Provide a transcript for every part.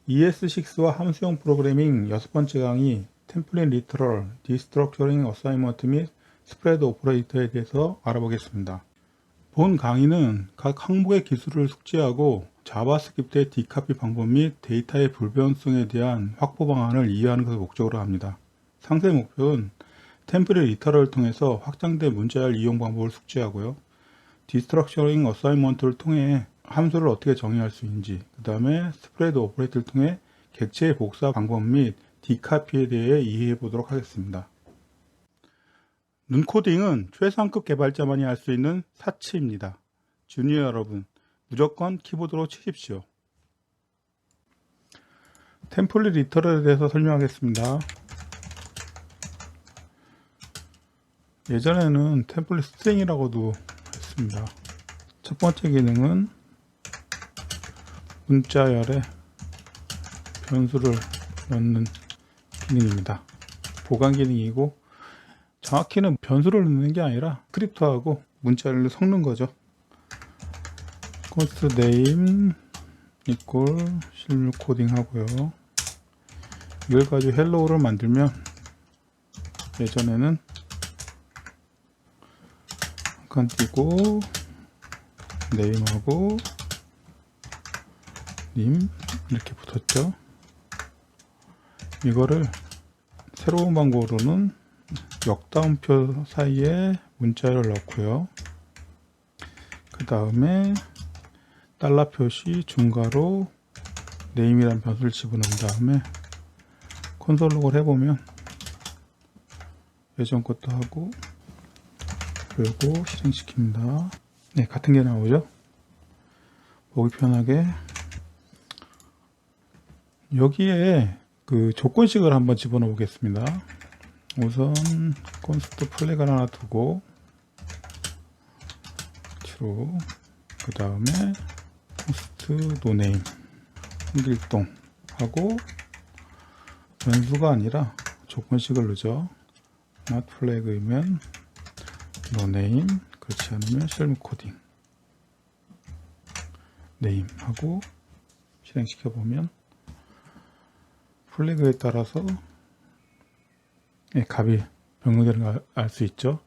ES6와 함수형 프로그래밍 6번째 강의 템플릿 리터럴, 디스트럭처링 어사이먼트 및 스프레드 오퍼레이터에 대해서 알아보겠습니다. 본 강의는 각 항목의 기술을 숙지하고 자바스크립트의 디카피 방법 및 데이터의 불변성에 대한 확보 방안을 이해하는 것을 목적으로 합니다. 상세 목표는 템플릿 리터럴을 통해서 확장된 문자열 이용 방법을 숙지하고요. 디스트럭처링 어사이먼트를 통해 함수를 어떻게 정의할 수 있는지, 그 다음에 스프레드 오퍼레이터를 통해 객체의 복사 방법 및 디카피에 대해 이해해 보도록 하겠습니다. 눈코딩은 최상급 개발자만이 할 수 있는 사치입니다. 주니어 여러분, 무조건 키보드로 치십시오. 템플릿 리터럴에 대해서 설명하겠습니다. 예전에는 템플릿 스트링이라고도 했습니다. 첫 번째 기능은 문자열에 변수를 넣는 기능입니다. 보관 기능이고, 정확히는 변수를 넣는 게 아니라 스크립트하고 문자열을 섞는 거죠. const name equal 실물 코딩 하고요. 이걸 가지고 헬로우를 만들면 예전에는 한 칸 띄고 name하고 님 이렇게 붙었죠. 이거를 새로운 방법으로는 역다운표 사이에 문자열을 넣고요. 그 다음에 달러 표시 중괄호 name이라는 변수를 집어넣은 다음에 콘솔 로그를 해보면 예전 것도 하고 그리고 실행시킵니다. 네, 같은 게 나오죠. 보기 편하게 여기에 그 조건식을 한번 집어넣어 보겠습니다. 우선 const 플래그를 하나 두고 true, 그 다음에 const noName 홍길동 하고 변수가 아니라 조건식을 넣죠. not flag이면 noName, 그렇지 않으면 실무 코딩 name 하고 실행시켜 보면 플래그에 따라서 값이 변경되는 걸 알 수 있죠.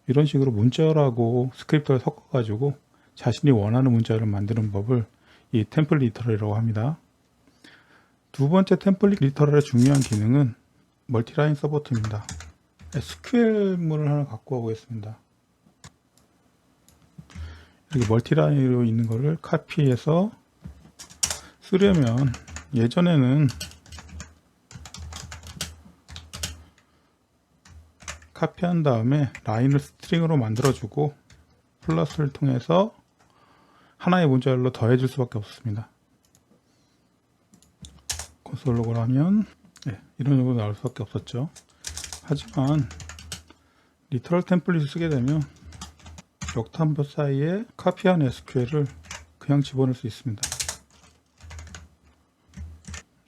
이런 식으로 문자열하고 스크립트를 섞어 가지고 자신이 원하는 문자열을 만드는 법을 이 템플릿 리터럴이라고 합니다. 두 번째 템플릿 리터럴의 중요한 기능은 멀티라인 서포트입니다. SQL문을 하나 갖고 가보겠습니다. 이렇게 멀티라인으로 있는 거를 카피해서 쓰려면 예전에는 카피한 다음에 라인을 스트링으로 만들어주고 플러스를 통해서 하나의 문자열로 더해줄 수밖에 없습니다. 콘솔 로그를 하면 이런 식으로 나올 수밖에 없었죠. 하지만 리터럴 템플릿을 쓰게 되면 역탐표 사이에 카피한 SQL을 그냥 집어넣을 수 있습니다.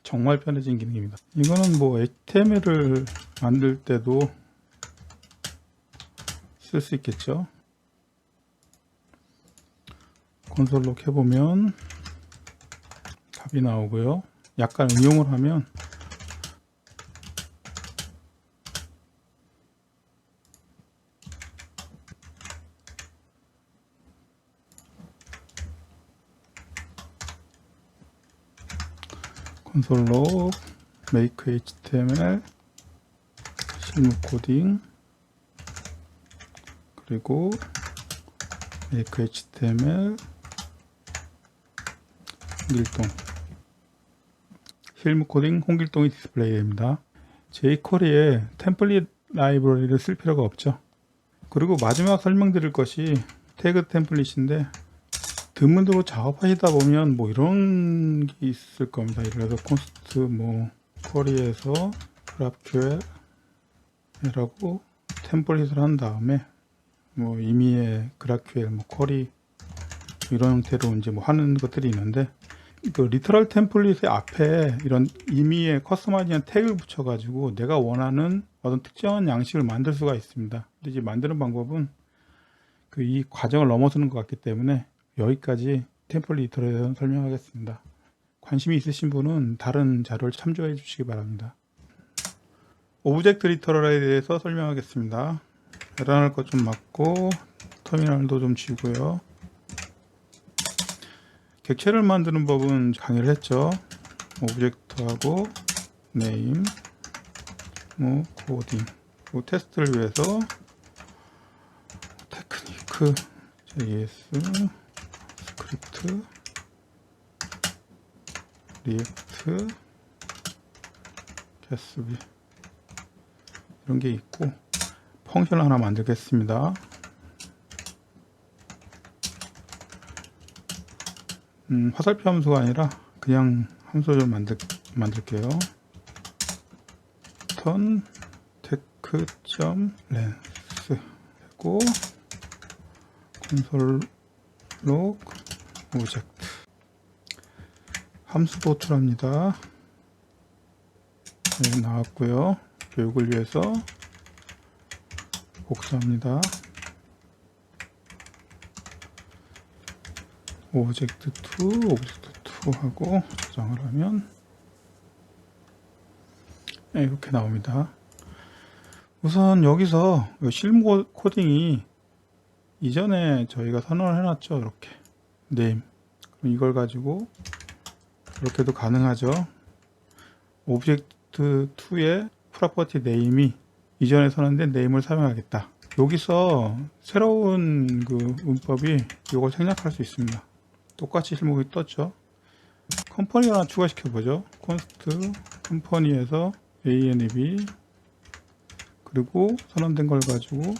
정말 편해진 기능입니다. 이거는 뭐 HTML을 만들 때도 쓸 수 있겠죠. 콘솔 로그 해보면 값이 나오고요. 약간 응용을 하면 콘솔 로그 make html 실무 코딩 그리고 make html 홍길동 실무 코딩 홍길동이 디스플레이 됩니다. jQuery에 템플릿 라이브러리를 쓸 필요가 없죠. 그리고 마지막 설명드릴 것이 태그 템플릿인데 드문드로 작업하시다 보면 뭐 이런 게 있을 겁니다. 예를 들어서 const 뭐 쿼리에서 GraphQL이라고 템플릿을 한 다음에 뭐 임의의 GraphQL 뭐 쿼리 이런 형태로 이제 뭐 하는 것들이 있는데 그 리터럴 템플릿의 앞에 이런 임의의 커스터마이징한 태그를 붙여가지고 내가 원하는 어떤 특정한 양식을 만들 수가 있습니다. 근데 이제 만드는 방법은 그 이 과정을 넘어서는 것 같기 때문에 여기까지 템플릿 리터럴에 대해서 설명하겠습니다. 관심이 있으신 분은 다른 자료를 참조해 주시기 바랍니다. 오브젝트 리터럴에 대해서 설명하겠습니다. 에러날 것 좀 막고 터미널도 좀 지우고요. 객체를 만드는 법은 강의를 했죠. 오브젝트하고 네임, 코딩, 테스트를 위해서 테크니크, JS, 스크립트, 리액트, 게스비 이런 게 있고 펑션을 하나 만들겠습니다. 화살표 함수가 아니라 그냥 함수 좀 만들게요. 턴 테크.렌스 하고 콘솔 록 오브젝트 함수 도출합니다. 네, 나왔고요. 교육을 위해서 복사합니다. 오브젝트 2 하고 저장을 하면 네, 이렇게 나옵니다. 우선 여기서 실무 코딩이 이전에 저희가 선언을 해놨죠. 이렇게 네임. 그럼 이걸 가지고 이렇게도 가능하죠. 오브젝트 2의 프로퍼티 네임이 이전에 선언된 네임을 사용하겠다. 여기서 새로운 그 문법이 이걸 생략할 수 있습니다. 똑같이 실목이 떴죠. 컴퍼니 하나 추가시켜 보죠. const 컴퍼니에서 ANB 그리고 선언된 걸 가지고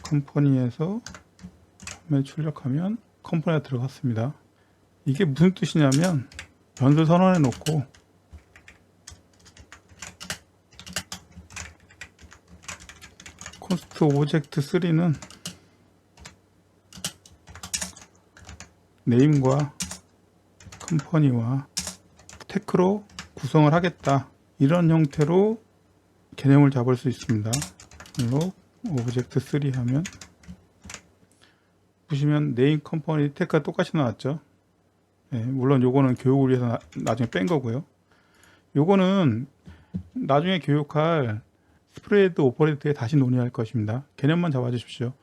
컴퍼니에서 출력하면 컴퍼니가 들어갔습니다. 이게 무슨 뜻이냐면 변수 선언해 놓고 const 오브젝트 3는 네임과 컴퍼니와 테크로 구성을 하겠다. 이런 형태로 개념을 잡을 수 있습니다. 로 오브젝트 3 하면 보시면 네임, 컴퍼니, 테크가 똑같이 나왔죠. 네, 물론 요거는 교육을 위해서 나중에 뺀 거고요. 요거는 나중에 교육할 스프레드 오퍼레이터에 다시 논의할 것입니다. 개념만 잡아 주십시오.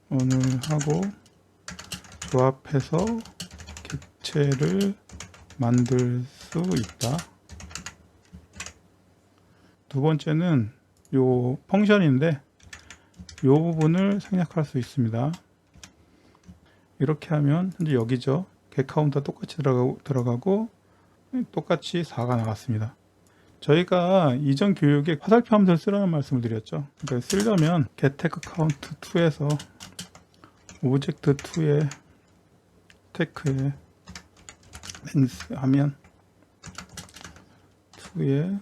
오늘 하고 조합해서 객체를 만들 수 있다. 두 번째는 요 펑션인데 요 부분을 생략할 수 있습니다. 이렇게 하면 현재 여기죠. 겟 카운터 똑같이 들어가고 똑같이 4가 나갔습니다. 저희가 이전 교육에 화살표 함수를 쓰라는 말씀을 드렸죠. 그러니까 쓰려면 getTechCount2에서 오브젝트 2의 테크에 렌스 하면 2의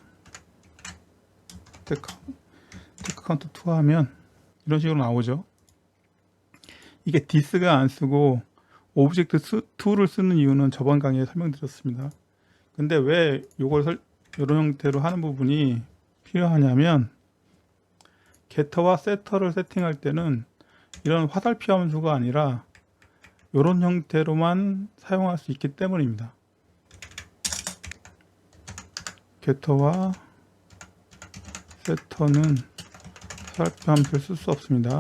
테크카운트 2 하면 이런 식으로 나오죠. 이게 this가 안 쓰고 오브젝트 2를 쓰는 이유는 저번 강의에 설명드렸습니다. 근데 왜 이걸 이런 형태로 하는 부분이 필요하냐면 게터와 세터를 세팅할 때는 이런 화살표 함수가 아니라 이런 형태로만 사용할 수 있기 때문입니다. 게터와 세터는 화살표 함수를 쓸 수 없습니다.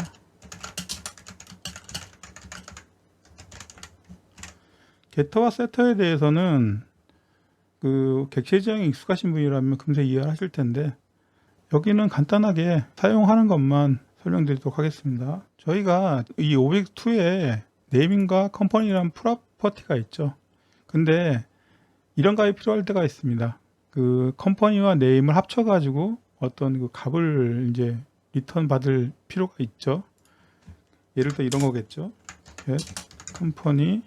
게터와 세터에 대해서는 그 객체 지정에 익숙하신 분이라면 금세 이해를 하실 텐데 여기는 간단하게 사용하는 것만 설명드리도록 하겠습니다. 저희가 이 오브젝트 2에 네임과 컴퍼니라는 프로퍼티가 있죠. 근데 이런 값이 필요할 때가 있습니다. 그 컴퍼니와 네임을 합쳐 가지고 어떤 그 값을 이제 리턴 받을 필요가 있죠. 예를 들어 이런 거겠죠. 컴퍼니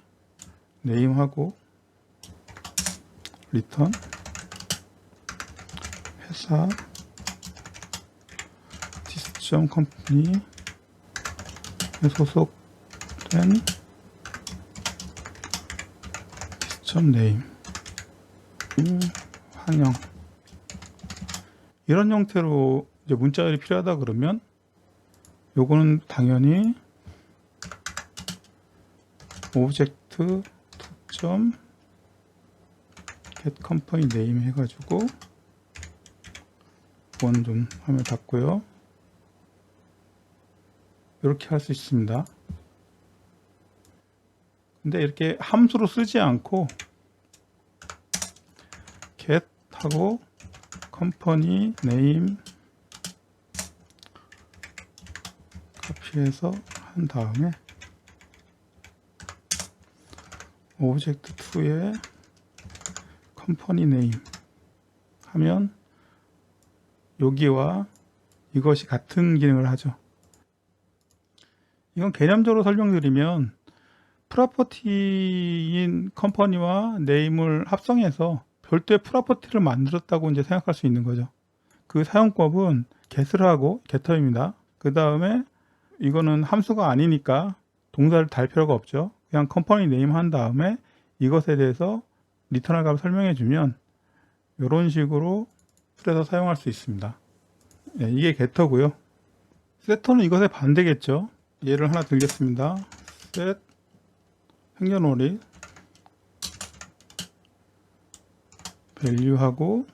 네임하고 리턴 회사 디스 컴퍼니에 소속된 디스 네임 환영 이런 형태로 이제 문자열이 필요하다 그러면 요거는 당연히 오브젝트 get company name 해가지고 원 좀 화면 닫고요. 이렇게 할 수 있습니다. 근데 이렇게 함수로 쓰지 않고 get 하고 company name 카피해서 한 다음에 object2에 company name 하면 여기와 이것이 같은 기능을 하죠. 이건 개념적으로 설명드리면 프로퍼티인 컴퍼니와 네임을 합성해서 별도의 프로퍼티를 만들었다고 이제 생각할 수 있는 거죠. 그 사용법은 get을 하고 getter입니다. 그 다음에 이거는 함수가 아니니까 동사를 달 필요가 없죠. 그냥 컴퍼니 네임 한 다음에 이것에 대해서 리턴할 값을 설명해 주면 이런 식으로 풀에서 사용할 수 있습니다. 네, 이게 getter고요. setter는 이것의 반대겠죠. 예를 하나 들겠습니다. set 생년월일 value하고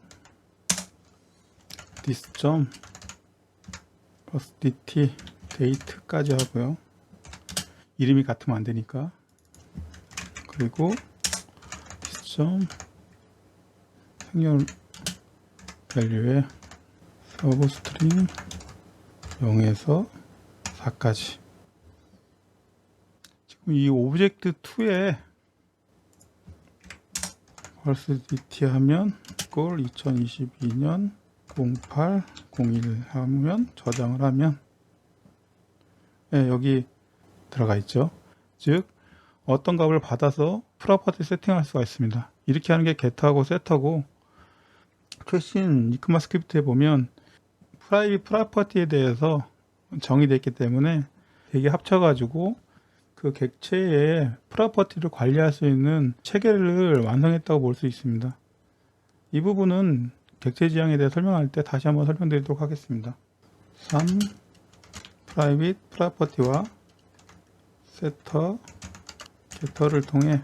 this 점 plus dt date까지 하고요. 이름이 같으면 안 되니까. 그리고 this 점 생년 value에 서브 스트링 0에서 4까지. 지금 이 오브젝트2에 벌스 dt 하면 이걸 2022년 0801 하면 저장을 하면 네, 여기 들어가 있죠. 즉 어떤 값을 받아서 프로퍼티 세팅할 수가 있습니다. 이렇게 하는 게 get하고 set하고 최신 이크마스크립트에 보면 프라이빗 프로퍼티에 대해서 정의되어 있기 때문에 되게 합쳐가지고 그 객체의 프로퍼티를 관리할 수 있는 체계를 완성했다고 볼 수 있습니다. 이 부분은 객체 지향에 대해 설명할 때 다시 한번 설명드리도록 하겠습니다. 3. 프라이빗 프로퍼티와 세터, getter를 통해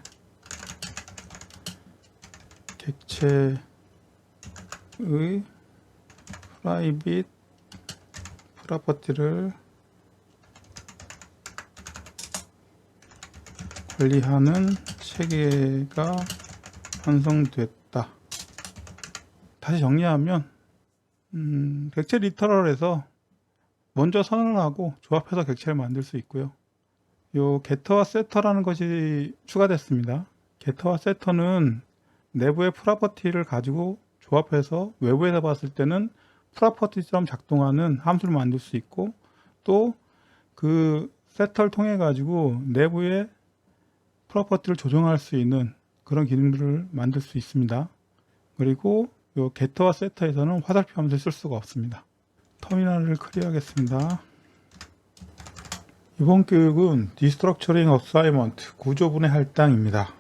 객체의 프라이빗 프로퍼티를 관리하는 체계가 완성됐다. 다시 정리하면 객체 리터럴에서 먼저 선언을 하고 조합해서 객체를 만들 수 있고요. 요 getter와 setter라는 것이 추가됐습니다. getter와 setter는 내부의 프로퍼티를 가지고 조합해서 외부에서 봤을 때는 프로퍼티처럼 작동하는 함수를 만들 수 있고 또 그 setter를 통해 가지고 내부의 프로퍼티를 조정할 수 있는 그런 기능들을 만들 수 있습니다. 그리고 요 getter와 setter에서는 화살표 함수를 쓸 수가 없습니다. 터미널을 클리어하겠습니다. 이번 교육은 Destructuring Assignment 구조분해 할당입니다.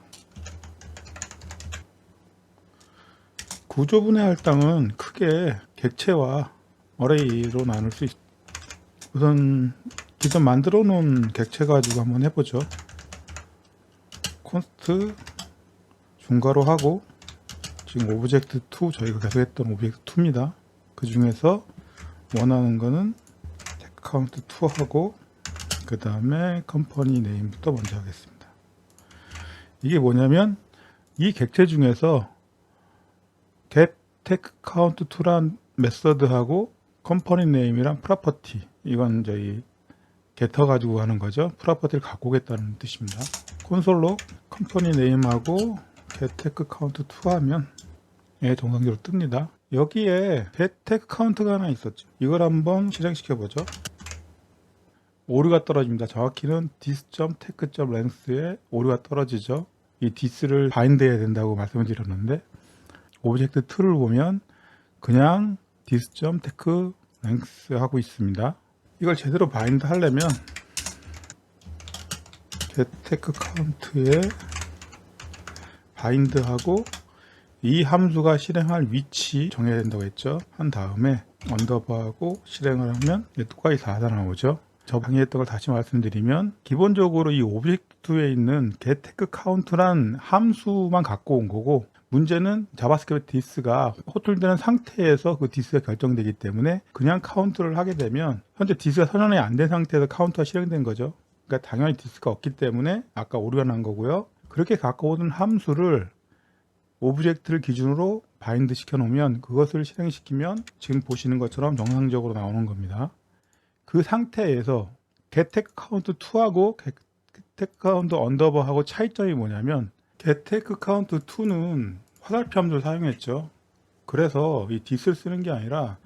구조분해 할당은 크게 객체와 어레이로 나눌 수 있습니다. 우선 기존 만들어 놓은 객체 가지고 한번 해보죠. const 중괄호 하고 지금 오브젝트2 저희가 계속 했던 오브젝트2입니다. 그 중에서 원하는 거는 count2 하고 그 다음에 컴퍼니 네임부터 먼저 하겠습니다. 이게 뭐냐면 이 객체 중에서 get tech count2란 메서드하고 컴퍼니 네임이랑 프로퍼티 이건 저희 getter 가지고 하는 거죠. 프로퍼티를 갖고 오겠다는 뜻입니다. 콘솔로 컴퍼니 네임하고 get tech count2 하면 정상적으로 뜹니다. 여기에 get tech count가 하나 있었죠. 이걸 한번 실행시켜 보죠. 오류가 떨어집니다. 정확히는 this.tech.length에 오류가 떨어지죠. 이 this를 바인드 해야 된다고 말씀을 드렸는데 오브젝트2를 보면 그냥 this.techLength 하고 있습니다. 이걸 제대로 바인드 하려면 get tech count에 바인드 하고 이 함수가 실행할 위치 정해야 된다고 했죠. 한 다음에 언더바하고 실행을 하면 똑같이 4가 나오죠. 저 강의했던 걸 다시 말씀드리면 기본적으로 이 오브젝트에 있는 get tech count란 함수만 갖고 온 거고 문제는 자바스크립트 디스가 호출되는 상태에서 그 디스가 결정되기 때문에 그냥 카운트를 하게 되면 현재 디스가 선언이 안 된 상태에서 카운트가 실행된 거죠. 그러니까 당연히 디스가 없기 때문에 아까 오류가 난 거고요. 그렇게 갖고 오는 함수를 오브젝트를 기준으로 바인드 시켜 놓으면 그것을 실행시키면 지금 보시는 것처럼 정상적으로 나오는 겁니다. 그 상태에서 getTechCount2하고 getTechCount 언더버하고 차이점이 뭐냐면 getTechCount2는 화살표 함수를 사용했죠. 그래서 이 this를 쓰는 게 아니라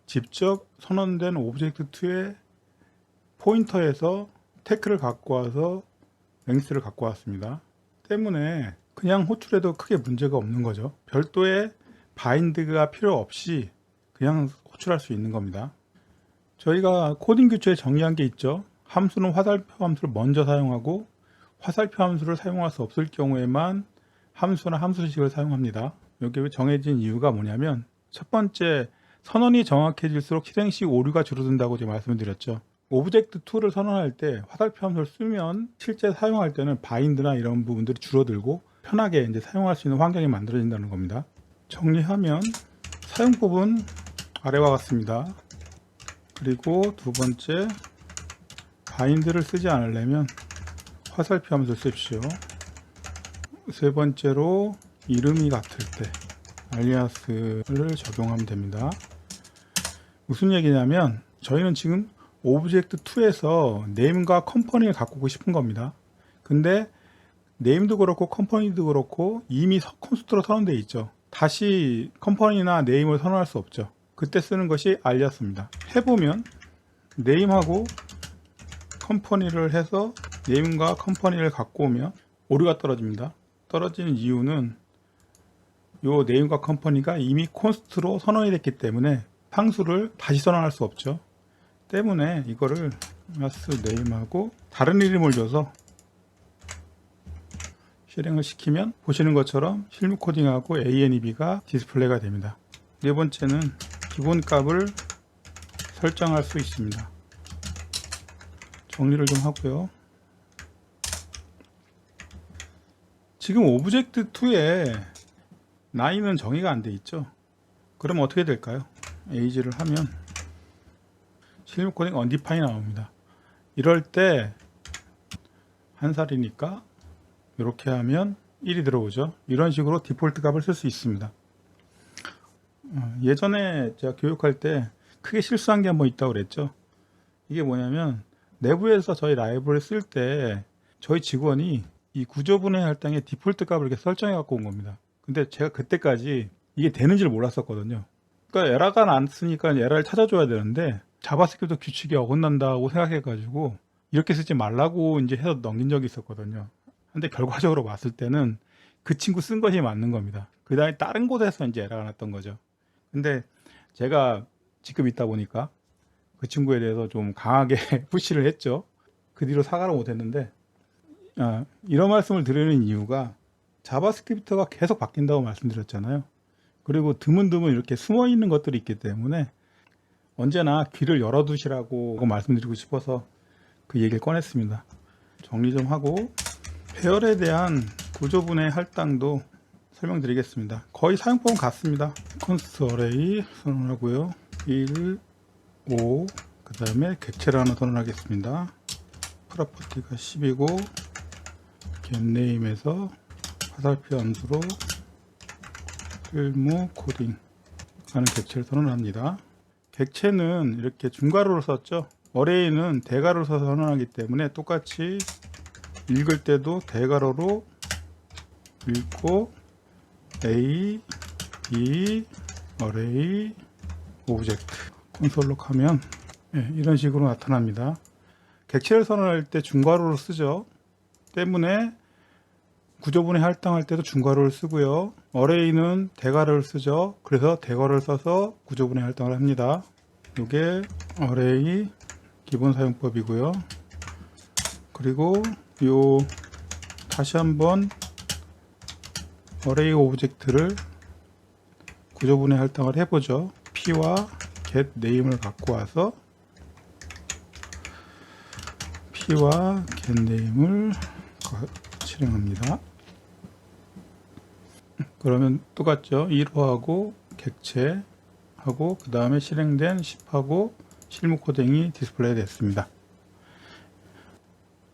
직접 선언된 오브젝트2의 포인터에서 테크를 갖고 와서 랭스를 갖고 왔습니다. 때문에 그냥 호출해도 크게 문제가 없는 거죠. 별도의 바인드가 필요 없이 그냥 호출할 수 있는 겁니다. 저희가 코딩 규칙에 정의한 게 있죠. 함수는 화살표 함수를 먼저 사용하고 화살표 함수를 사용할 수 없을 경우에만 함수나 함수식을 사용합니다. 여기 정해진 이유가 뭐냐면 첫 번째, 선언이 정확해질수록 실행 시 오류가 줄어든다고 제가 말씀을 드렸죠. 오브젝트2를 선언할 때 화살표 함수를 쓰면 실제 사용할 때는 바인드나 이런 부분들이 줄어들고 편하게 이제 사용할 수 있는 환경이 만들어진다는 겁니다. 정리하면 사용법은 아래와 같습니다. 그리고 두 번째, 바인드를 쓰지 않으려면 화살표 함수를 쓰십시오. 세 번째로 이름이 같을 때 알리아스를 적용하면 됩니다. 무슨 얘기냐면 저희는 지금 오브젝트2에서 네임과 컴퍼니를 갖고 오고 싶은 겁니다. 근데 네임도 그렇고 컴퍼니도 그렇고 이미 콘스트로 선언되어 있죠. 다시 컴퍼니나 네임을 선언할 수 없죠. 그때 쓰는 것이 알리아스입니다. 해보면 네임하고 컴퍼니를 해서 네임과 컴퍼니를 갖고 오면 오류가 떨어집니다. 떨어지는 이유는 요 네임과 컴퍼니가 이미 콘스트로 선언이 됐기 때문에 상수를 다시 선언할 수 없죠. 때문에 이거를 마스 네임하고 다른 이름을 줘서 실행을 시키면 보시는 것처럼 실무 코딩하고 ANEB가 디스플레이가 됩니다. 네 번째는 기본 값을 설정할 수 있습니다. 정리를 좀 하고요. 지금 오브젝트2에 나이는 정의가 안 돼 있죠. 그럼 어떻게 될까요? age를 하면 실무 코딩 undefined 나옵니다. 이럴 때 한 살이니까 이렇게 하면 1이 들어오죠. 이런 식으로 디폴트 값을 쓸 수 있습니다. 예전에 제가 교육할 때 크게 실수한 게 한번 있다고 그랬죠. 이게 뭐냐면 내부에서 저희 라이브를 쓸 때 저희 직원이 이 구조분해 할당의 디폴트 값을 이렇게 설정해 갖고 온 겁니다. 근데 제가 그때까지 이게 되는지를 몰랐었거든요. 그러니까 에러가 났으니까 에러를 찾아줘야 되는데 자바스크립트 규칙이 어긋난다고 생각해 가지고 이렇게 쓰지 말라고 이제 해서 넘긴 적이 있었거든요. 근데 결과적으로 봤을 때는 그 친구 쓴 것이 맞는 겁니다. 그 다음에 다른 곳에서 이제 에러가 났던 거죠. 근데 제가 직급 있다 보니까 그 친구에 대해서 좀 강하게 푸시를 했죠. 그 뒤로 사과를 못 했는데 이런 말씀을 드리는 이유가 자바스크립트가 계속 바뀐다고 말씀드렸잖아요. 그리고 드문드문 이렇게 숨어 있는 것들이 있기 때문에 언제나 귀를 열어두시라고 말씀드리고 싶어서 그 얘기를 꺼냈습니다. 정리 좀 하고 배열에 대한 구조분해 할당도 설명드리겠습니다. 거의 사용법은 같습니다. const array 선언하고요. 1, 5, 그 다음에 객체를 하나 선언하겠습니다. 프로퍼티가 10이고 getName에서 화살표 함수로 실무 코딩 하는 객체를 선언합니다. 객체는 이렇게 중괄호를 썼죠. 어레이는 대괄호를 써서 선언하기 때문에 똑같이 읽을 때도 대괄호로 읽고 A, B, 어레이, 오브젝트 콘솔로 하면 이런 식으로 나타납니다. 객체를 선언할 때 중괄호를 쓰죠. 때문에 구조분해 할당할 때도 중괄호를 쓰고요. 어레이는 대괄호를 쓰죠. 그래서 대괄호를 써서 구조분해 할당을 합니다. 이게 어레이 기본 사용법이고요. 그리고 다시 한번 어레이 오브젝트를 구조분해 할당을 해보죠. P와 getName을 갖고 와서 P와 getName을 실행합니다. 그러면 똑같죠. 1호하고 객체하고 그 다음에 실행된 10하고 실무 코딩이 디스플레이 됐습니다.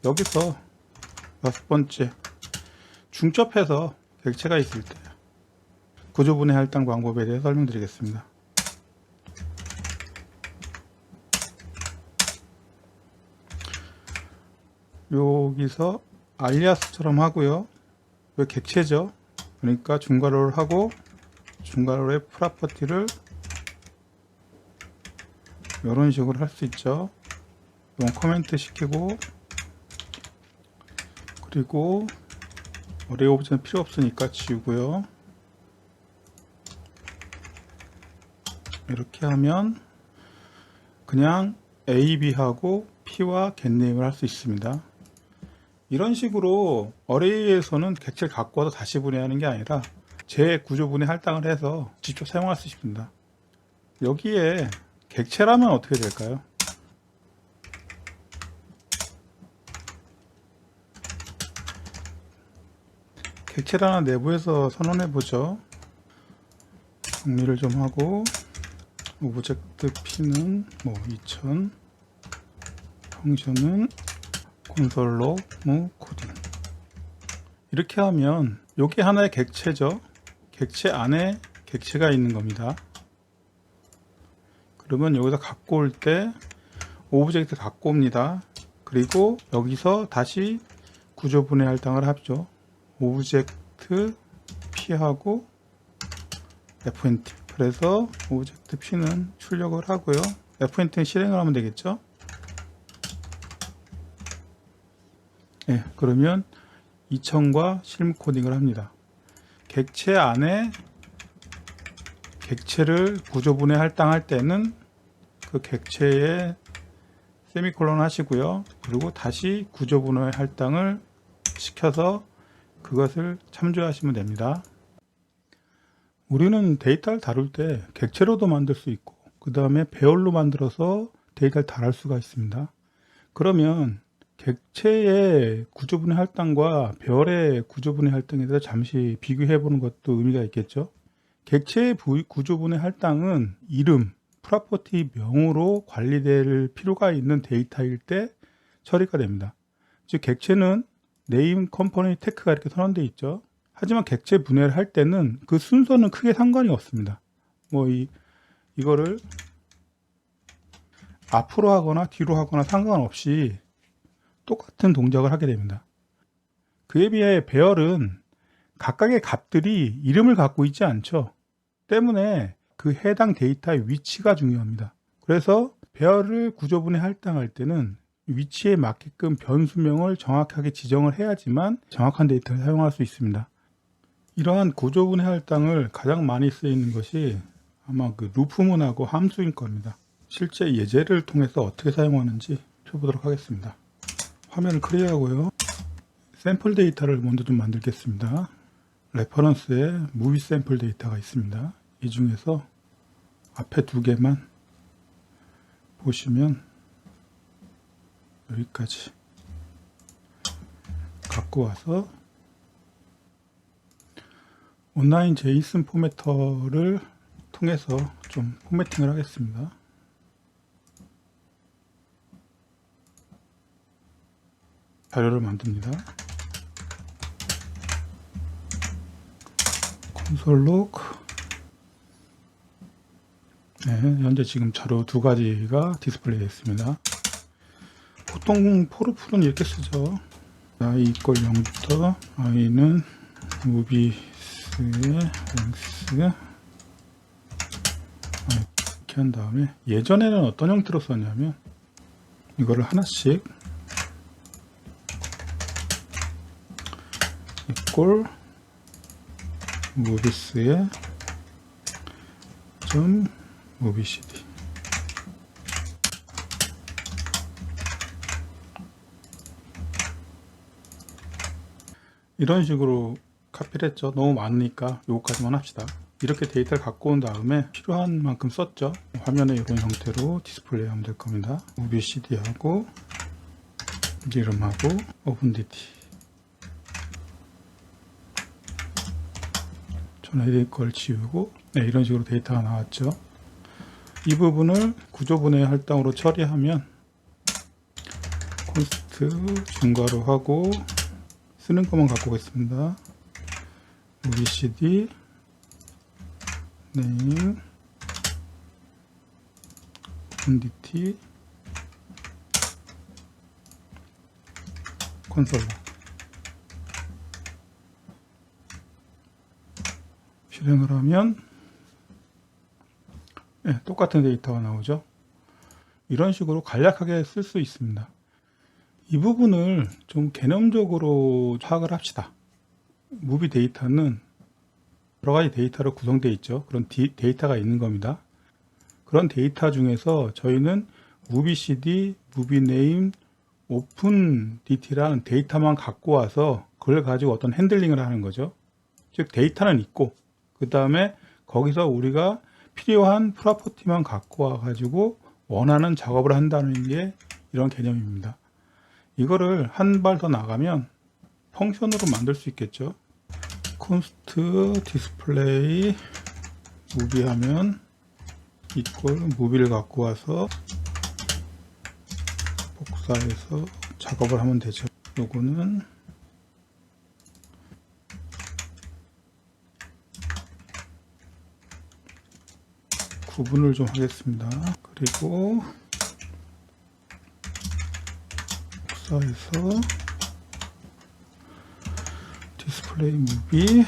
여기서 6번째, 중첩해서 객체가 있을 때 구조분해 할당 방법에 대해 설명드리겠습니다. 여기서 알리아스처럼 하고요. 왜 객체죠? 그러니까 중괄호를 하고 중괄호의 프로퍼티를 이런 식으로 할 수 있죠. 이건 코멘트 시키고, 그리고 어레이 오브제는 필요 없으니까 지우고요. 이렇게 하면 그냥 A, B하고 P와 getName을 할 수 있습니다. 이런 식으로 어레이에서는 객체를 갖고 와서 다시 분해하는 게 아니라 재구조 분해 할당을 해서 직접 사용할 수 있습니다. 여기에 객체라면 어떻게 될까요? 객체라는 내부에서 선언해 보죠. 정리를 좀 하고, 오브젝트 P는 뭐 2000, 펑션은 콘솔로 코딩. 이렇게 하면 이게 하나의 객체죠. 객체 안에 객체가 있는 겁니다. 그러면 여기서 갖고 올 때 오브젝트 갖고 옵니다. 그리고 여기서 다시 구조 분해 할당을 하죠. 오브젝트 P하고 FNT. 그래서 오브젝트 P는 출력을 하고요. FNT는 실행을 하면 되겠죠. 네, 그러면 2000과 실무 코딩을 합니다. 객체 안에 객체를 구조 분해 할당할 때는 그 객체에 세미콜론 하시고요. 그리고 다시 구조 분해 할당을 시켜서 그것을 참조하시면 됩니다. 우리는 데이터를 다룰 때 객체로도 만들 수 있고 그 다음에 배열로 만들어서 데이터를 다룰 수가 있습니다. 그러면 객체의 구조분해 할당과 배열의 구조분해 할당에 대해서 잠시 비교해 보는 것도 의미가 있겠죠. 객체의 구조분해 할당은 이름, 프로퍼티 명으로 관리될 필요가 있는 데이터일 때 처리가 됩니다. 즉 객체는 네임 컴포넌트 테크가 이렇게 선언되어 있죠. 하지만 객체 분해를 할 때는 그 순서는 크게 상관이 없습니다. 뭐 이거를 앞으로 하거나 뒤로 하거나 상관없이 똑같은 동작을 하게 됩니다. 그에 비해 배열은 각각의 값들이 이름을 갖고 있지 않죠. 때문에 그 해당 데이터의 위치가 중요합니다. 그래서 배열을 구조분해 할당할 때는 위치에 맞게끔 변수명을 정확하게 지정을 해야지만 정확한 데이터를 사용할 수 있습니다. 이러한 구조분해 할당을 가장 많이 쓰이는 것이 아마 그 루프문하고 함수인 겁니다. 실제 예제를 통해서 어떻게 사용하는지 펴보도록 하겠습니다. 화면을 클리어하고요. 샘플 데이터를 먼저 좀 만들겠습니다. 레퍼런스에 무비 샘플 데이터가 있습니다. 이 중에서 앞에 두 개만 보시면 여기까지 갖고 와서 온라인 제이슨 포매터를 통해서 좀 포매팅을 하겠습니다. 자료를 만듭니다. 콘솔 로그. 네, 현재 지금 자료 두 가지가 디스플레이 됐습니다. 보통 포르풀은 이렇게 쓰죠. i 이퀄 0부터 i는 무비스의 랭스 이렇게 한 다음에, 예전에는 어떤 형태로 썼냐면 이거를 하나씩 이퀄 무비스의 점 무비cd 이런 식으로 카피를 했죠. 너무 많으니까 요거까지만 합시다. 이렇게 데이터를 갖고 온 다음에 필요한 만큼 썼죠. 화면에 이런 형태로 디스플레이 하면 될 겁니다. 무비cd하고 이름하고 오픈dt 전 헤딩 걸 지우고, 네, 이런 식으로 데이터가 나왔죠. 이 부분을 구조분해 할당으로 처리하면 콘스트 중괄호 하고 쓰는 것만 갖고 오겠습니다. cd name ndt 콘솔러 실행을 하면 네, 똑같은 데이터가 나오죠. 이런 식으로 간략하게 쓸 수 있습니다. 이 부분을 좀 개념적으로 파악을 합시다. 무비 데이터는 여러 가지 데이터로 구성되어 있죠. 그런 데이터가 있는 겁니다. 그런 데이터 중에서 저희는 무비 cd, 무비 name, 오픈 dt라는 데이터만 갖고 와서 그걸 가지고 어떤 핸들링을 하는 거죠. 즉 데이터는 있고 그 다음에 거기서 우리가 필요한 프로퍼티만 갖고 와 가지고 원하는 작업을 한다는 게 이런 개념입니다. 이거를 한 발 더 나가면 펑션으로 만들 수 있겠죠. const display movie 하면 이꼴 무비를 갖고 와서 복사해서 작업을 하면 되죠. 요거는 구분을 좀 하겠습니다. 그리고 복사해서 디스플레이 무비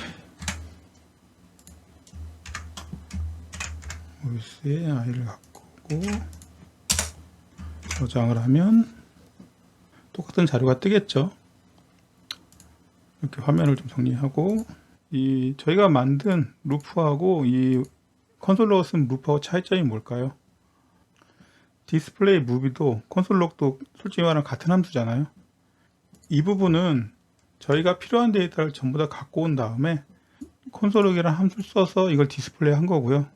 무비스의 아이를 갖고 오고 저장을 하면 똑같은 자료가 뜨겠죠. 이렇게 화면을 좀 정리하고 이 저희가 만든 루프하고 이 콘솔로그 쓴 루프하고 차이점이 뭘까요? 디스플레이 무비도 콘솔로그도 솔직히 말하면 같은 함수잖아요. 이 부분은 저희가 필요한 데이터를 전부 다 갖고 온 다음에 콘솔로그라는 함수를 써서 이걸 디스플레이 한 거고요.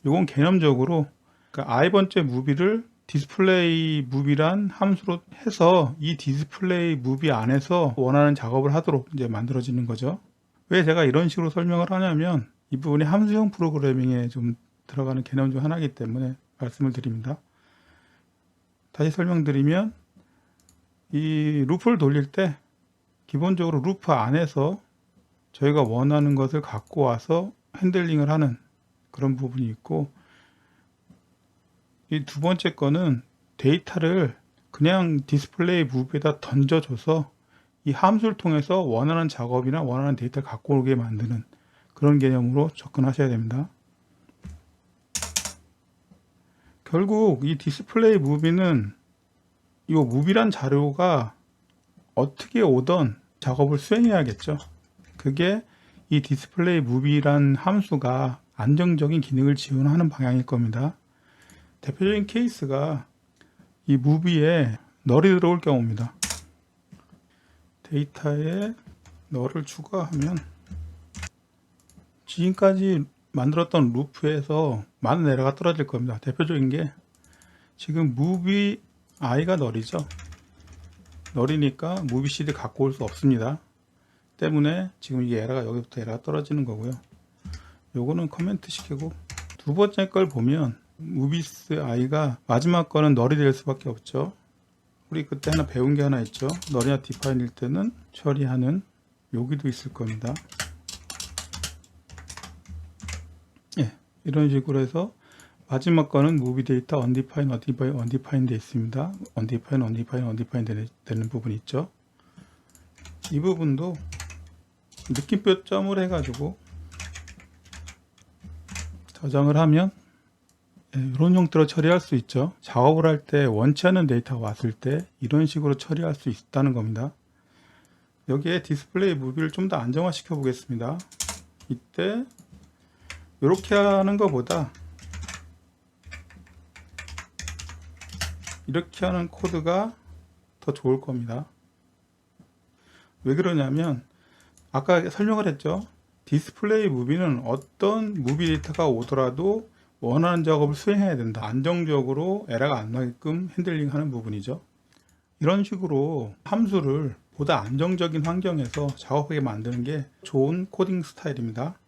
이건 개념적으로 그러니까 i번째 무비를 디스플레이 무비란 함수로 해서 이 디스플레이 무비 안에서 원하는 작업을 하도록 이제 만들어지는 거죠. 왜 제가 이런 식으로 설명을 하냐면 이 부분이 함수형 프로그래밍에 좀 들어가는 개념 중 하나이기 때문에 말씀을 드립니다. 다시 설명드리면 이 루프를 돌릴 때 기본적으로 루프 안에서 저희가 원하는 것을 갖고 와서 핸들링을 하는 그런 부분이 있고 이 두 번째 거는 데이터를 그냥 디스플레이 무비에다 던져줘서 이 함수를 통해서 원하는 작업이나 원하는 데이터를 갖고 오게 만드는 그런 개념으로 접근하셔야 됩니다. 결국 이 디스플레이 무비는 이 무비란 자료가 어떻게 오던 작업을 수행해야겠죠. 그게 이 디스플레이 무비란 함수가 안정적인 기능을 지원하는 방향일 겁니다. 대표적인 케이스가 이 무비에 널이 들어올 경우입니다. 데이터에 널을 추가하면 지금까지 만들었던 루프에서 많은 에러가 떨어질 겁니다. 대표적인 게 지금 무비 i가 널이죠. 널이니까 무비 cd 갖고 올 수 없습니다. 때문에 지금 이게 에러가 여기부터 에러가 떨어지는 거고요. 요거는 커멘트 시키고 두 번째 걸 보면 무비스 i가 마지막 거는 널이 될 수밖에 없죠. 우리 그때 하나 배운 게 하나 있죠. 널이나 디파인일 때는 처리하는 여기도 있을 겁니다. 예, 이런 식으로 해서 마지막 거는 무비 데이터 undefined 돼 있습니다. undefined 되는 부분이 있죠. 이 부분도 느낌표 점을 해가지고 저장을 하면 이런 형태로 처리할 수 있죠. 작업을 할 때 원치 않는 데이터가 왔을 때 이런 식으로 처리할 수 있다는 겁니다. 여기에 디스플레이 무비를 좀 더 안정화 시켜 보겠습니다. 이때 이렇게 하는 것보다 이렇게 하는 코드가 더 좋을 겁니다. 왜 그러냐면 아까 설명을 했죠. 디스플레이 무비는 어떤 무비 데이터가 오더라도 원하는 작업을 수행해야 된다. 안정적으로 에러가 안 나게끔 핸들링 하는 부분이죠. 이런 식으로 함수를 보다 안정적인 환경에서 작업하게 만드는 게 좋은 코딩 스타일입니다.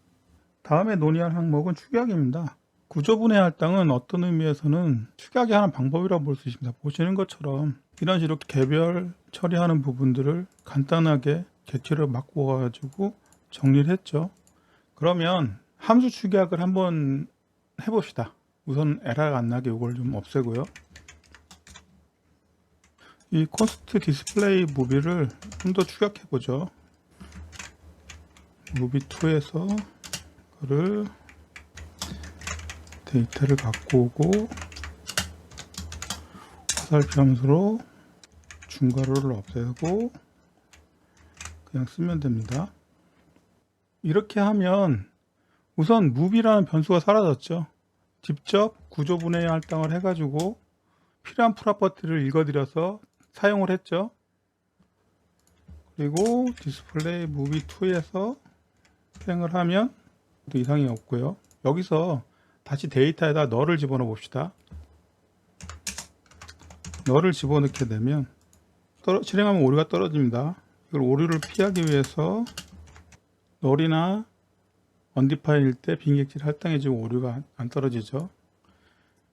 다음에 논의할 항목은 축약입니다. 구조분해 할당은 어떤 의미에서는 축약이 하는 방법이라고 볼 수 있습니다. 보시는 것처럼 이런 식으로 개별 처리하는 부분들을 간단하게 객체로 바꿔가지고 정리를 했죠. 그러면 함수 축약을 한번 해봅시다. 우선 에러가 안 나게 이걸 좀 없애고요. 이 코스트 디스플레이 무비를 좀 더 축약해 보죠. 무비 2에서 그를 데이터를 갖고 오고 화살표 함수로 중괄호를 없애고 그냥 쓰면 됩니다. 이렇게 하면 우선 무비라는 변수가 사라졌죠. 직접 구조분해 할당을 해가지고 필요한 프로퍼티를 읽어드려서 사용을 했죠. 그리고 디스플레이 무비 2에서 실행을 하면 또 이상이 없고요. 여기서 다시 데이터에다 널을 집어넣어 봅시다. 널을 집어넣게 되면 실행하면 오류가 떨어집니다. 이걸 오류를 피하기 위해서 널이나 언디파인일 때 빈객지를 할당해주면 오류가 안 떨어지죠.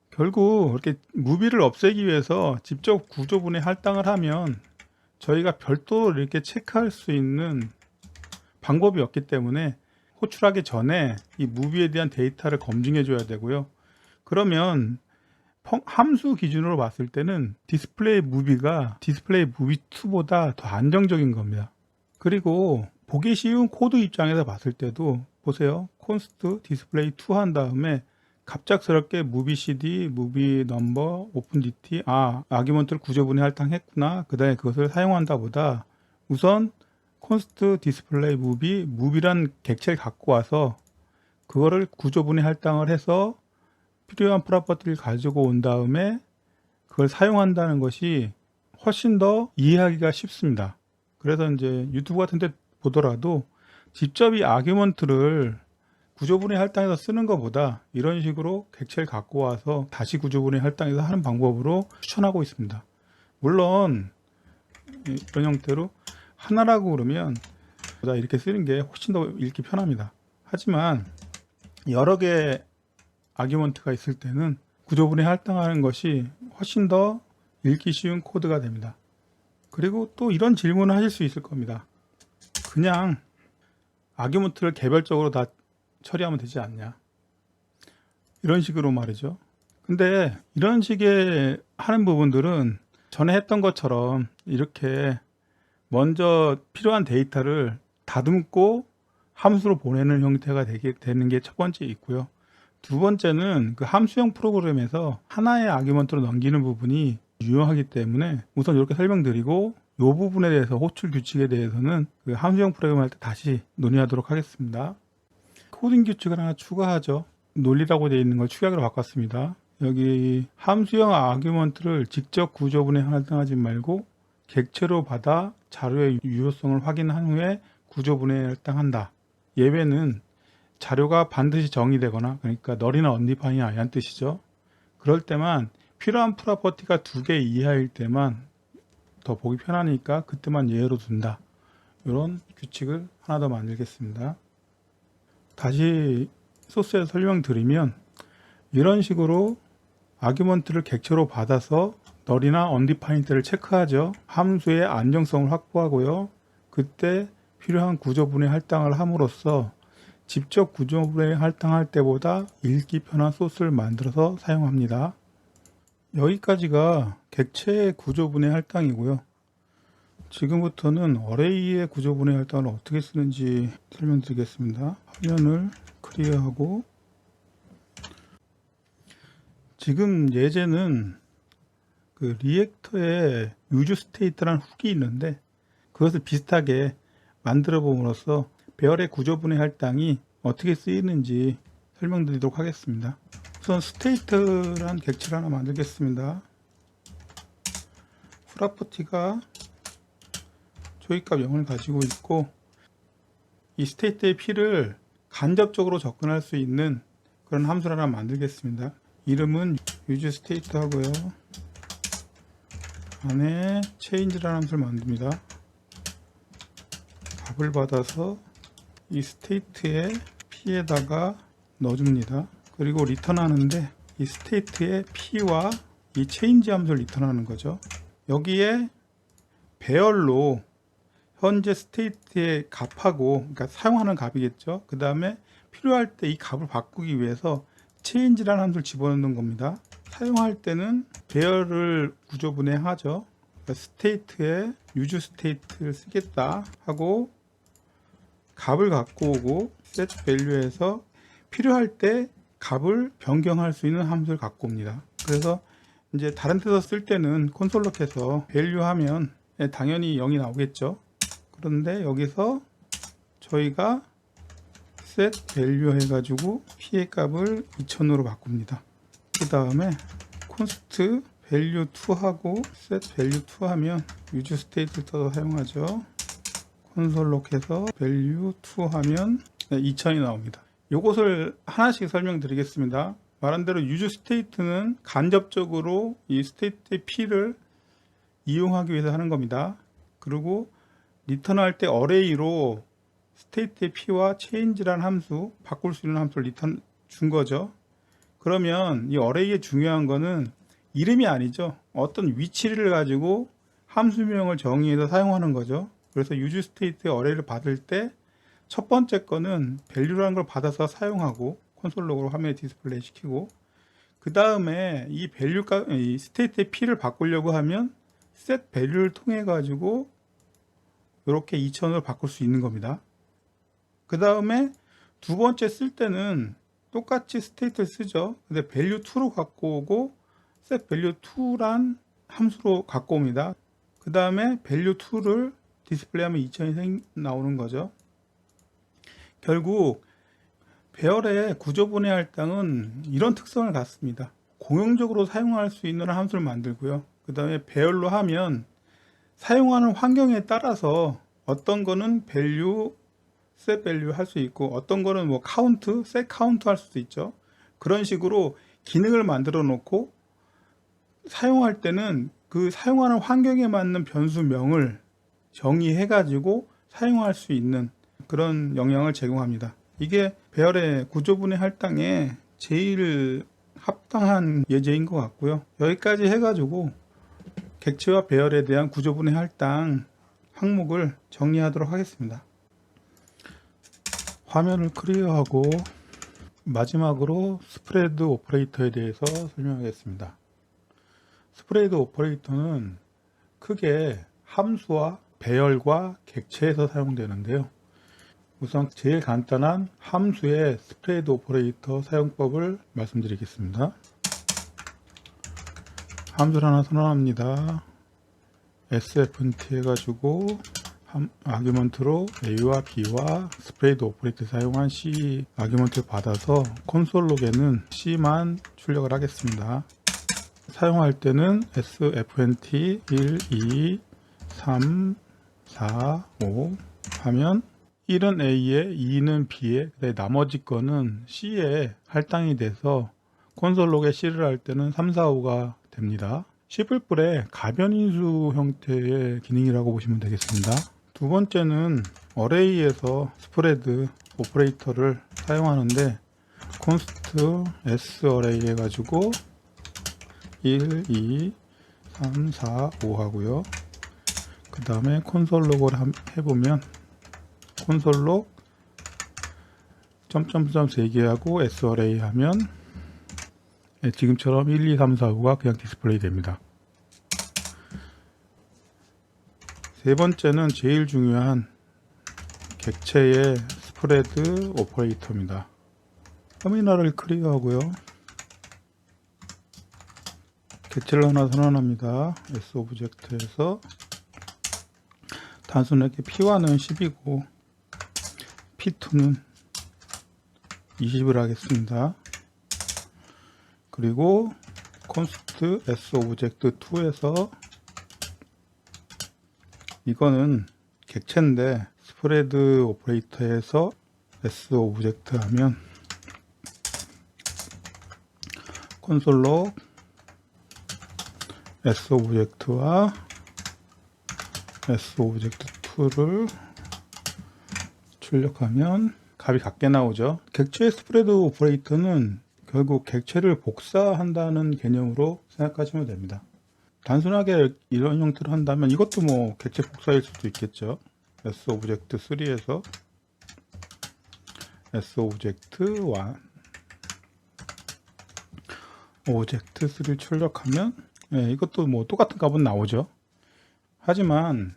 결국 이렇게 무비를 없애기 위해서 직접 구조분해 할당을 하면 저희가 별도로 이렇게 체크할 수 있는 방법이 없기 때문에 호출하기 전에 이 무비에 대한 데이터를 검증해 줘야 되고요. 그러면 함수 기준으로 봤을 때는 디스플레이 무비가 디스플레이 무비 2보다 더 안정적인 겁니다. 그리고 보기 쉬운 코드 입장에서 봤을 때도 보세요. 콘스트 디스플레이 2 한 다음에 갑작스럽게 무비 cd, 무비 넘버, 오픈 dt, 아규먼트를 구조분해 할당했구나. 그 다음에 그것을 사용한다 보다 우선 콘스트 디스플레이 무비란 객체를 갖고 와서 그거를 구조분해 할당을 해서 필요한 프로퍼티를 가지고 온 다음에 그걸 사용한다는 것이 훨씬 더 이해하기가 쉽습니다. 그래서 이제 유튜브 같은 데 보더라도 직접 이 아규먼트를 구조분해 할당해서 쓰는 것보다 이런 식으로 객체를 갖고 와서 다시 구조분해 할당해서 하는 방법으로 추천하고 있습니다. 물론 이런 형태로 하나라고 그러면 이렇게 쓰는 게 훨씬 더 읽기 편합니다. 하지만 여러 개의 아규먼트가 있을 때는 구조분해 할당하는 것이 훨씬 더 읽기 쉬운 코드가 됩니다. 그리고 또 이런 질문을 하실 수 있을 겁니다. 그냥 아규먼트를 개별적으로 다 처리하면 되지 않냐, 이런 식으로 말이죠. 근데 이런 식의 하는 부분들은 전에 했던 것처럼 이렇게 먼저 필요한 데이터를 다듬고 함수로 보내는 형태가 되는 게 첫 번째 있고요. 두 번째는 그 함수형 프로그램에서 하나의 아규먼트로 넘기는 부분이 유용하기 때문에 우선 이렇게 설명드리고 이 부분에 대해서 호출 규칙에 대해서는 그 함수형 프로그램 할 때 다시 논의하도록 하겠습니다. 코딩 규칙을 하나 추가하죠. 논리라고 되어 있는 걸 축약으로 바꿨습니다. 여기 함수형 아규먼트를 직접 구조분해 할당하지 말고 객체로 받아 자료의 유효성을 확인한 후에 구조분해 할당한다. 예외는 자료가 반드시 정의되거나, 그러니까 널이나 언디파인이 아니란 뜻이죠. 그럴 때만 필요한 프로퍼티가 2개 이하일 때만 더 보기 편하니까 그때만 예외로 둔다. 이런 규칙을 하나 더 만들겠습니다. 다시 소스에서 설명드리면 이런 식으로 아규먼트를 객체로 받아서 널이나 언디파인 때를 체크하죠. 함수의 안정성을 확보하고요. 그때 필요한 구조분해 할당을 함으로써 직접 구조분해 할당할 때보다 읽기 편한 소스를 만들어서 사용합니다. 여기까지가 객체의 구조분해 할당이고요. 지금부터는 어레이의 구조분해 할당을 어떻게 쓰는지 설명드리겠습니다. 화면을 클리어하고, 지금 예제는 그 리액터에 유즈 스테이트라는 훅이 있는데 그것을 비슷하게 만들어 봄으로써 배열의 구조분해 할당이 어떻게 쓰이는지 설명드리도록 하겠습니다. 우선 스테이트란 객체를 하나 만들겠습니다. 프로퍼티가 조이값 0을 가지고 있고, 이 스테이트의 P를 간접적으로 접근할 수 있는 그런 함수를 하나 만들겠습니다. 이름은 useState 하고요. 안에 change라는 함수를 만듭니다. 값을 받아서 이 스테이트의 P에다가 넣어줍니다. 그리고 리턴하는데 이 스테이트의 P와 이 체인지 함수를 리턴하는 거죠. 여기에 배열로 현재 스테이트의 값하고, 그러니까 사용하는 값이겠죠. 그 다음에 필요할 때 이 값을 바꾸기 위해서 체인지라는 함수를 집어넣는 겁니다. 사용할 때는 배열을 구조분해하죠. 그러니까 스테이트에 유즈 스테이트를 쓰겠다 하고 값을 갖고 오고 set value에서 필요할 때 값을 변경할 수 있는 함수를 갖고 옵니다. 그래서 이제 다른 데서 쓸 때는 콘솔 록해서 value 하면 당연히 0이 나오겠죠. 그런데 여기서 저희가 set value 해가지고 P의 값을 2000으로 바꿉니다. 그 다음에 const value 2 하고 set value 2 하면 use state를 써서 사용하죠. 콘솔 록해서 value 2 하면 2000이 나옵니다. 이것을 하나씩 설명드리겠습니다. 말한 대로 use state는 간접적으로 이 state의 P를 이용하기 위해서 하는 겁니다. 그리고 리턴할 때 array로 state의 P와 change라는 함수, 바꿀 수 있는 함수를 리턴 준 거죠. 그러면 이 array의 중요한 거는 이름이 아니죠. 어떤 위치를 가지고 함수명을 정의해서 사용하는 거죠. 그래서 use state의 array를 받을 때 첫 번째 거는 value라는 걸 받아서 사용하고 콘솔 로그로 화면에 디스플레이 시키고, 그 다음에 이 value 이 state의 P를 바꾸려고 하면 set value를 통해 가지고 이렇게 2000으로 바꿀 수 있는 겁니다. 그 다음에 두 번째 쓸 때는 똑같이 state를 쓰죠. 근데 value 2로 갖고 오고 set value 2란 함수로 갖고 옵니다. 그 다음에 value 2를 디스플레이하면 2000이 나오는 거죠. 결국 배열의 구조분해 할당은 이런 특성을 갖습니다. 공용적으로 사용할 수 있는 함수를 만들고요. 그 다음에 배열로 하면 사용하는 환경에 따라서 어떤 거는 value, set value 할 수 있고 어떤 거는 뭐 count, set count 할 수도 있죠. 그런 식으로 기능을 만들어 놓고 사용할 때는 그 사용하는 환경에 맞는 변수명을 정의해 가지고 사용할 수 있는 그런 영향을 제공합니다. 이게 배열의 구조분해 할당에 제일 합당한 예제인 것 같고요. 여기까지 해가지고 객체와 배열에 대한 구조분해 할당 항목을 정리하도록 하겠습니다. 화면을 클리어하고 마지막으로 스프레드 오퍼레이터에 대해서 설명하겠습니다. 스프레드 오퍼레이터는 크게 함수와 배열과 객체에서 사용되는데요. 우선 제일 간단한 함수의 스프레드 오퍼레이터 사용법을 말씀드리겠습니다. 함수를 하나 선언합니다. sfnt 해가지고 아규먼트로 a와 b와 스프레드 오퍼레이터 사용한 c 아규먼트를 받아서 콘솔 록에는 c만 출력을 하겠습니다. 사용할 때는 sfnt 1, 2, 3, 4, 5 하면 1은 A에 2는 B에 나머지 거는 C에 할당이 돼서 콘솔 록에 C를 할 때는 3, 4, 5가 됩니다. C++의 가변인수 형태의 기능이라고 보시면 되겠습니다. 두 번째는 array에서 스프레드 오퍼레이터를 사용하는데 const sArray 해가지고 1, 2, 3, 4, 5 하고요. 그 다음에 콘솔 록을 해보면 콘솔 록 점점점 3개 하고 sArray 하면 지금처럼 1, 2, 3, 4, 5가 그냥 디스플레이 됩니다. 세 번째는 제일 중요한 객체의 스프레드 오퍼레이터입니다. 터미널을 클리어하고요. 객체를 하나 선언합니다. sObject에서 단순하게 P1은 10이고 P2는 20을 하겠습니다. 그리고 const sObject2에서 이거는 객체인데 스프레드 오퍼레이터에서 sObject 하면 콘솔 록 sObject와 sObject2를 출력하면 값이 같게 나오죠. 객체 스프레드 오퍼레이터는 결국 객체를 복사한다는 개념으로 생각하시면 됩니다. 단순하게 이런 형태로 한다면 이것도 뭐 객체 복사일 수도 있겠죠. S 오브젝트 3에서 S 오브젝트 1 오브젝트 3를 출력하면 이것도 뭐 똑같은 값은 나오죠. 하지만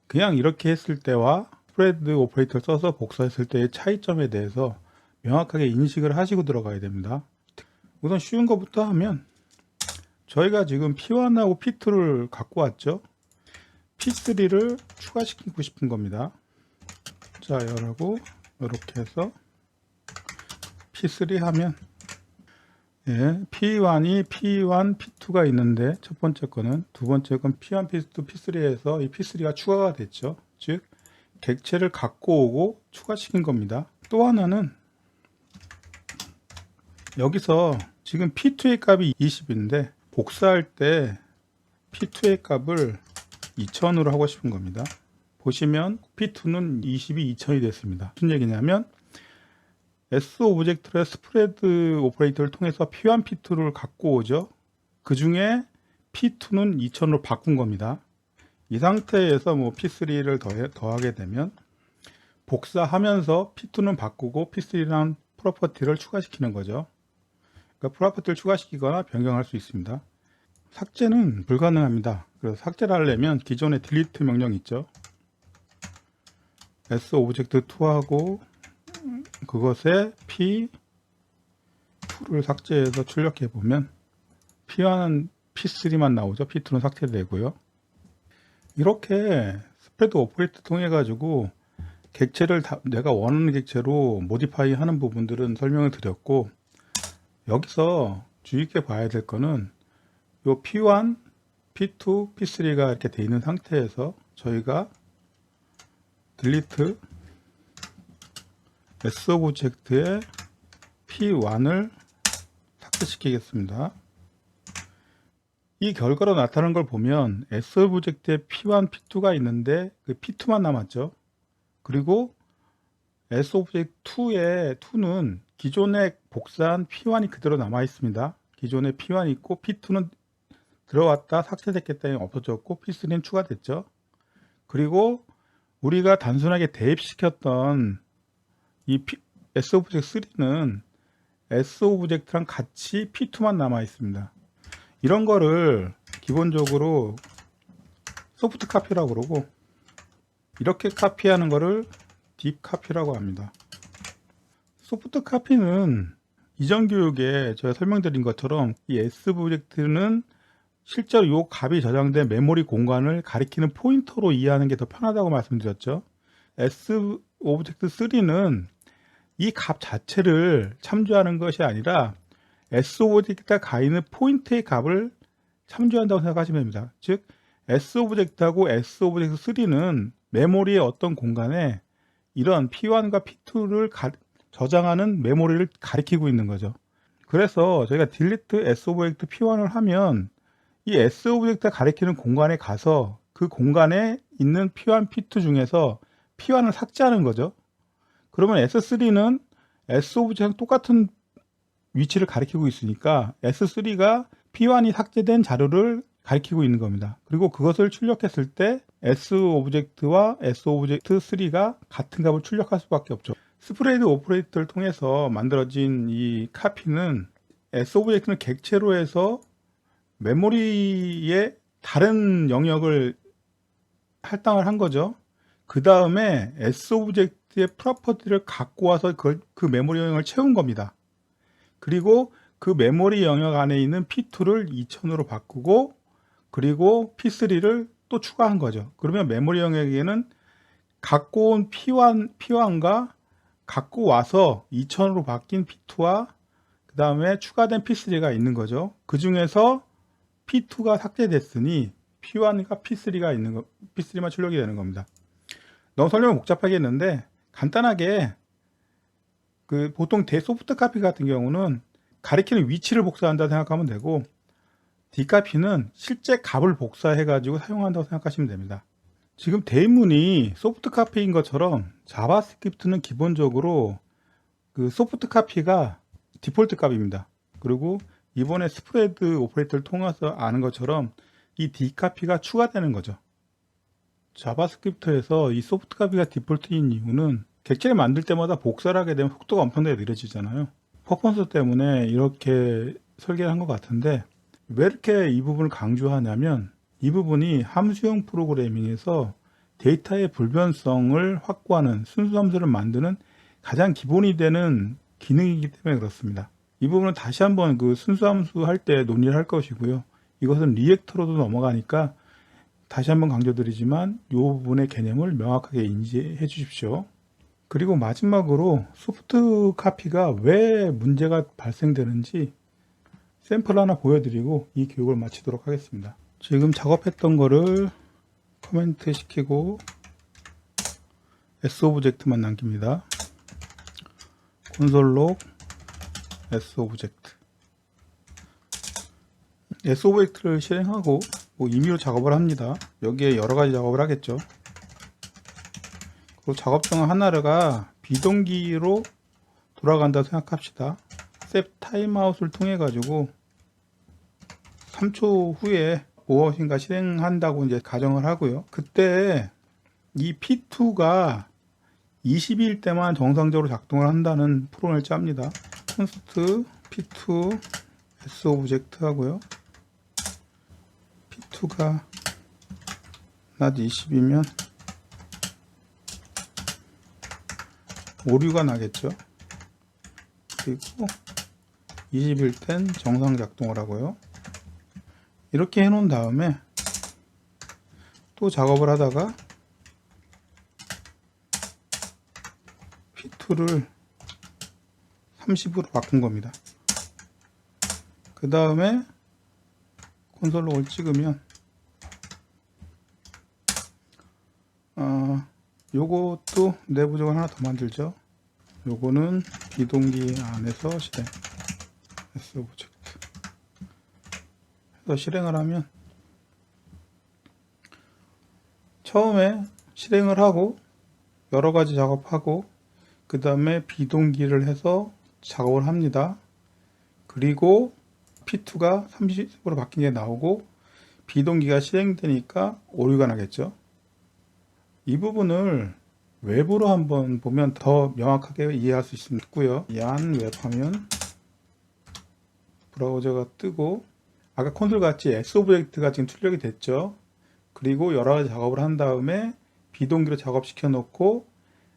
그냥 이렇게 했을 때와 스프레드 오퍼레이터를 써서 복사했을 때의 차이점에 대해서 명확하게 인식을 하시고 들어가야 됩니다. 우선 쉬운 것부터 하면 저희가 지금 P1하고 P2를 갖고 왔죠. P3를 추가시키고 싶은 겁니다. 자, 열하고 이렇게 해서 P3 하면 P1이 P1, P2가 있는데 첫 번째 거는, 두 번째 건 P1, P2, P3에서 이 P3가 추가가 됐죠. 즉 객체를 갖고 오고 추가시킨 겁니다. 또 하나는 여기서 지금 P2의 값이 20인데 복사할 때 P2의 값을 2000으로 하고 싶은 겁니다. 보시면 P2는 20이 2000이 됐습니다. 무슨 얘기냐면 S 오브젝트의 스프레드 오퍼레이터를 통해서 P1, P2를 갖고 오죠. 그 중에 P2는 2000으로 바꾼 겁니다. 이 상태에서 뭐 P3를 더하게 되면 복사하면서 P2는 바꾸고 P3라는 프로퍼티를 추가시키는 거죠. 그러니까 프로퍼티를 추가시키거나 변경할 수 있습니다. 삭제는 불가능합니다. 그래서 삭제를 하려면 기존의 delete 명령 있죠. S 오브젝트 2하고 그것에 P2를 삭제해서 출력해 보면 P1은 P3만 나오죠. P2는 삭제되고요. 이렇게 스프레드 오퍼레이터 통해 가지고 객체를 내가 원하는 객체로 모디파이 하는 부분들은 설명을 드렸고, 여기서 주의 깊게 봐야 될 거는 요 P1, P2, P3가 이렇게 돼 있는 상태에서 저희가 delete S 오브젝트의 P1을 삭제시키겠습니다. 이 결과로 나타나는 걸 보면 S 오브젝트에 P1, P2가 있는데 그 P2만 남았죠. 그리고 S 오브젝트 2는 기존에 복사한 P1이 그대로 남아 있습니다. 기존에 P1이 있고 P2는 들어왔다 삭제됐기 때문에 없어졌고 P3는 추가됐죠. 그리고 우리가 단순하게 대입시켰던 이 S 오브젝트 3는 S 오브젝트랑 같이 P2만 남아 있습니다. 이런 거를 기본적으로 소프트 카피라고 그러고, 이렇게 카피하는 거를 딥 카피라고 합니다. 소프트 카피는 이전 교육에 제가 설명드린 것처럼 이 S 오브젝트는 실제로 이 값이 저장된 메모리 공간을 가리키는 포인터로 이해하는 게 더 편하다고 말씀드렸죠. S 오브젝트 3는 이 값 자체를 참조하는 것이 아니라 S 오브젝트가 가 있는 포인트의 값을 참조한다고 생각하시면 됩니다. 즉 S 오브젝트하고 S 오브젝트 3는 메모리의 어떤 공간에 이런 P1과 P2를 저장하는 메모리를 가리키고 있는 거죠. 그래서 저희가 delete S 오브젝트 P1을 하면 이 S 오브젝트가 가리키는 공간에 가서 그 공간에 있는 P1, P2 중에서 P1을 삭제하는 거죠. 그러면 S3는 S 오브젝트랑 똑같은 위치를 가리키고 있으니까 S3가 P1이 삭제된 자료를 가리키고 있는 겁니다. 그리고 그것을 출력했을 때 S 오브젝트와 S 오브젝트 3가 같은 값을 출력할 수밖에 없죠. 스프레드 오퍼레이터를 통해서 만들어진 이 카피는 S 오브젝트는 객체로 해서 메모리의 다른 영역을 할당을 한 거죠. 그 다음에 S 오브젝트의 프로퍼티를 갖고 와서 그 메모리 영역을 채운 겁니다. 그리고 그 메모리 영역 안에 있는 P2를 2000으로 바꾸고, 그리고 P3를 또 추가한 거죠. 그러면 메모리 영역에는 갖고 온 P1과 갖고 와서 2000으로 바뀐 P2와 그 다음에 추가된 P3가 있는 거죠. 그 중에서 P2가 삭제됐으니 P1과 P3가 있는 거, P3만 출력이 되는 겁니다. 너무 설명이 복잡하겠는데 간단하게 보통 대소프트 카피 같은 경우는 가리키는 위치를 복사한다 생각하면 되고, D카피는 실제 값을 복사해 가지고 사용한다고 생각하시면 됩니다. 지금 대문이 소프트 카피인 것처럼 자바스크립트는 기본적으로 그 소프트 카피가 디폴트 값입니다. 그리고 이번에 스프레드 오퍼레이터를 통해서 아는 것처럼 이 디카피가 추가되는 거죠. 자바스크립트에서 이 소프트 카피가 디폴트인 이유는 객체를 만들 때마다 복사를 하게 되면 속도가 엄청나게 느려지잖아요. 퍼포먼스 때문에 이렇게 설계를 한 것 같은데, 왜 이렇게 이 부분을 강조하냐면 이 부분이 함수형 프로그래밍에서 데이터의 불변성을 확보하는 순수 함수를 만드는 가장 기본이 되는 기능이기 때문에 그렇습니다. 이 부분은 다시 한번 그 순수 함수 할 때 논의를 할 것이고요. 이것은 리액터로도 넘어가니까 다시 한번 강조드리지만 이 부분의 개념을 명확하게 인지해 주십시오. 그리고 마지막으로 소프트 카피가 왜 문제가 발생되는지 샘플 하나 보여드리고 이 교육을 마치도록 하겠습니다. 지금 작업했던 거를 코멘트 시키고 S오브젝트만 남깁니다. 콘솔 록 S오브젝트. S오브젝트를 실행하고 임의로 작업을 합니다. 여기에 여러가지 작업을 하겠죠. 그리고 작업 중 하나가 비동기로 돌아간다고 생각합시다. 셋 타임아웃을 통해 가지고 3초 후에 무엇인가 실행한다고 이제 가정을 하고요. 그때 이 P2가 20일 때만 정상적으로 작동을 한다는 프로그램을 짭니다. const P2 S오브젝트 하고요. P2가 not 20이면 오류가 나겠죠. 그리고 20일 땐 정상 작동을 하고요. 이렇게 해 놓은 다음에 또 작업을 하다가 P2를 30으로 바꾼 겁니다. 그 다음에 콘솔 록을 찍으면 요것도 내부적으로 하나 더 만들죠. 요거는 비동기 안에서 실행 S오브젝트 해서 실행을 하면 처음에 실행을 하고 여러가지 작업하고 그 다음에 비동기를 해서 작업을 합니다. 그리고 P2가 30으로 바뀐 게 나오고 비동기가 실행되니까 오류가 나겠죠. 이 부분을 외부로 한번 보면 더 명확하게 이해할 수 있고요. 얀 웹하면 브라우저가 뜨고 아까 콘솔 같이 S오브젝트가 지금 출력이 됐죠. 그리고 여러 가지 작업을 한 다음에 비동기로 작업시켜 놓고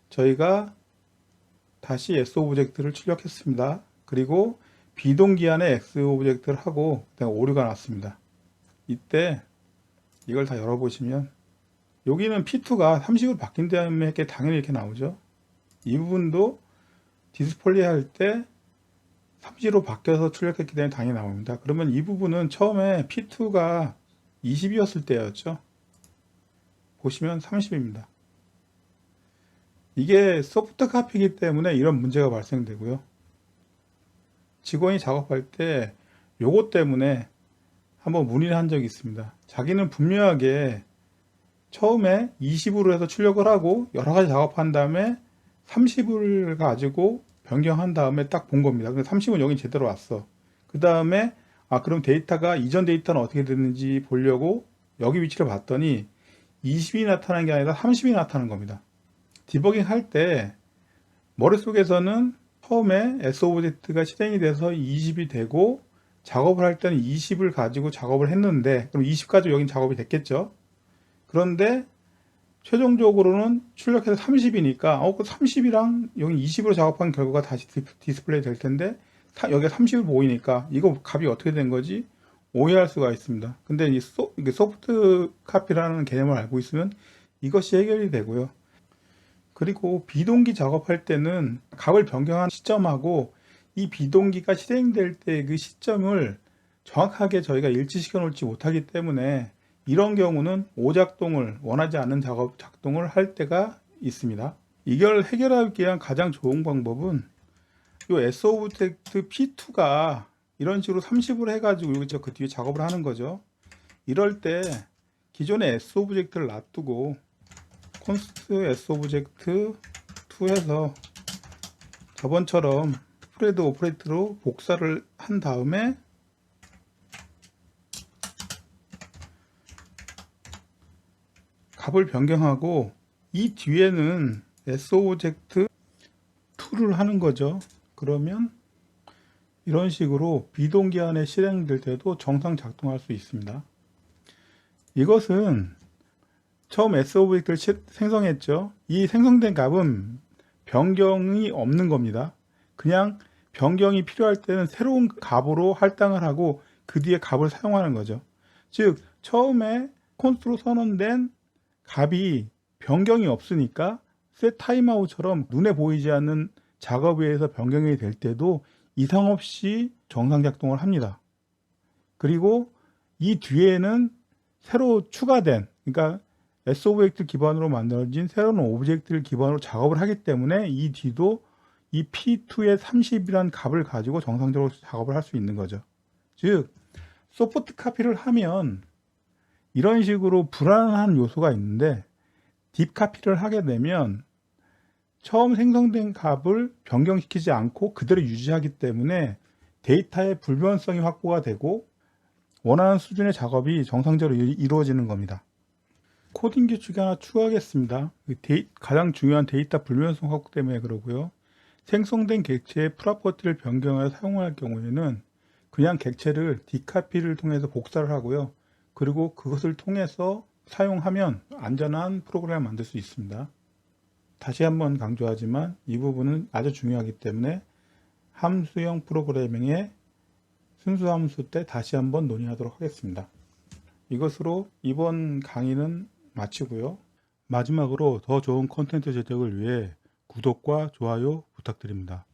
저희가 다시 S오브젝트를 출력했습니다. 그리고 비동기 안에 X오브젝트를 하고 오류가 났습니다. 이때 이걸 다 열어보시면 여기는 P2가 30으로 바뀐 다음에 당연히 이렇게 나오죠. 이 부분도 디스플레이 할 때 30으로 바뀌어서 출력했기 때문에 당연히 나옵니다. 그러면 이 부분은 처음에 P2가 20이었을 때였죠. 보시면 30입니다. 이게 소프트 카피이기 때문에 이런 문제가 발생되고요. 직원이 작업할 때 요것 때문에 한번 문의를 한 적이 있습니다. 자기는 분명하게 처음에 20으로 해서 출력을 하고 여러 가지 작업한 다음에 30을 가지고 변경한 다음에 딱 본 겁니다. 근데 30은 여기 제대로 왔어. 그 다음에 그럼 데이터가 이전 데이터는 어떻게 됐는지 보려고 여기 위치를 봤더니 20이 나타난 게 아니라 30이 나타난 겁니다. 디버깅 할 때 머릿속에서는 처음에 S오브젝트가 실행이 돼서 20이 되고 작업을 할 때는 20을 가지고 작업을 했는데 그럼 20까지 여긴 작업이 됐겠죠. 그런데 최종적으로는 출력해서 30이니까 그 30이랑 여기 20으로 작업한 결과가 다시 디스플레이 될 텐데 여기가 30을 보이니까 이거 값이 어떻게 된 거지? 오해할 수가 있습니다. 근데 이게 소프트 카피라는 개념을 알고 있으면 이것이 해결이 되고요. 그리고 비동기 작업할 때는 값을 변경한 시점하고 이 비동기가 실행될 때 그 시점을 정확하게 저희가 일치시켜 놓지 못하기 때문에 이런 경우는 오작동을 원하지 않는 작동을 할 때가 있습니다. 이걸 해결하기 위한 가장 좋은 방법은 이 S오브젝트 P2가 이런 식으로 30으로 해가지고 그 뒤에 작업을 하는 거죠. 이럴 때 기존의 S오브젝트를 놔두고 const sObject2 해서 저번처럼 스프레드 오퍼레이터로 복사를 한 다음에 값을 변경하고 이 뒤에는 sObject2를 하는 거죠. 그러면 이런 식으로 비동기화에 실행될 때도 정상 작동할 수 있습니다. 이것은 처음 sObject를 생성했죠. 이 생성된 값은 변경이 없는 겁니다. 그냥 변경이 필요할 때는 새로운 값으로 할당을 하고 그 뒤에 값을 사용하는 거죠. 즉 처음에 콘스트로 선언된 값이 변경이 없으니까 set timeout처럼 눈에 보이지 않는 작업에 의해서 변경이 될 때도 이상 없이 정상 작동을 합니다. 그리고 이 뒤에는 새로 추가된, 그러니까 sObject 기반으로 만들어진 새로운 오브젝트를 기반으로 작업을 하기 때문에 이 뒤도 이 p2의 30이라는 값을 가지고 정상적으로 작업을 할 수 있는 거죠. 즉 소프트 카피를 하면 이런 식으로 불안한 요소가 있는데 딥 카피를 하게 되면 처음 생성된 값을 변경시키지 않고 그대로 유지하기 때문에 데이터의 불변성이 확보가 되고 원하는 수준의 작업이 정상적으로 이루어지는 겁니다. 코딩 규칙 하나 추가하겠습니다. 가장 중요한 데이터 불변성 확보 때문에 그러고요. 생성된 객체의 프로퍼티를 변경하여 사용할 경우에는 그냥 객체를 디카피를 통해서 복사를 하고요. 그리고 그것을 통해서 사용하면 안전한 프로그램을 만들 수 있습니다. 다시 한번 강조하지만 이 부분은 아주 중요하기 때문에 함수형 프로그래밍의 순수 함수 때 다시 한번 논의하도록 하겠습니다. 이것으로 이번 강의는 마치고요. 마지막으로 더 좋은 콘텐츠 제작을 위해 구독과 좋아요 부탁드립니다.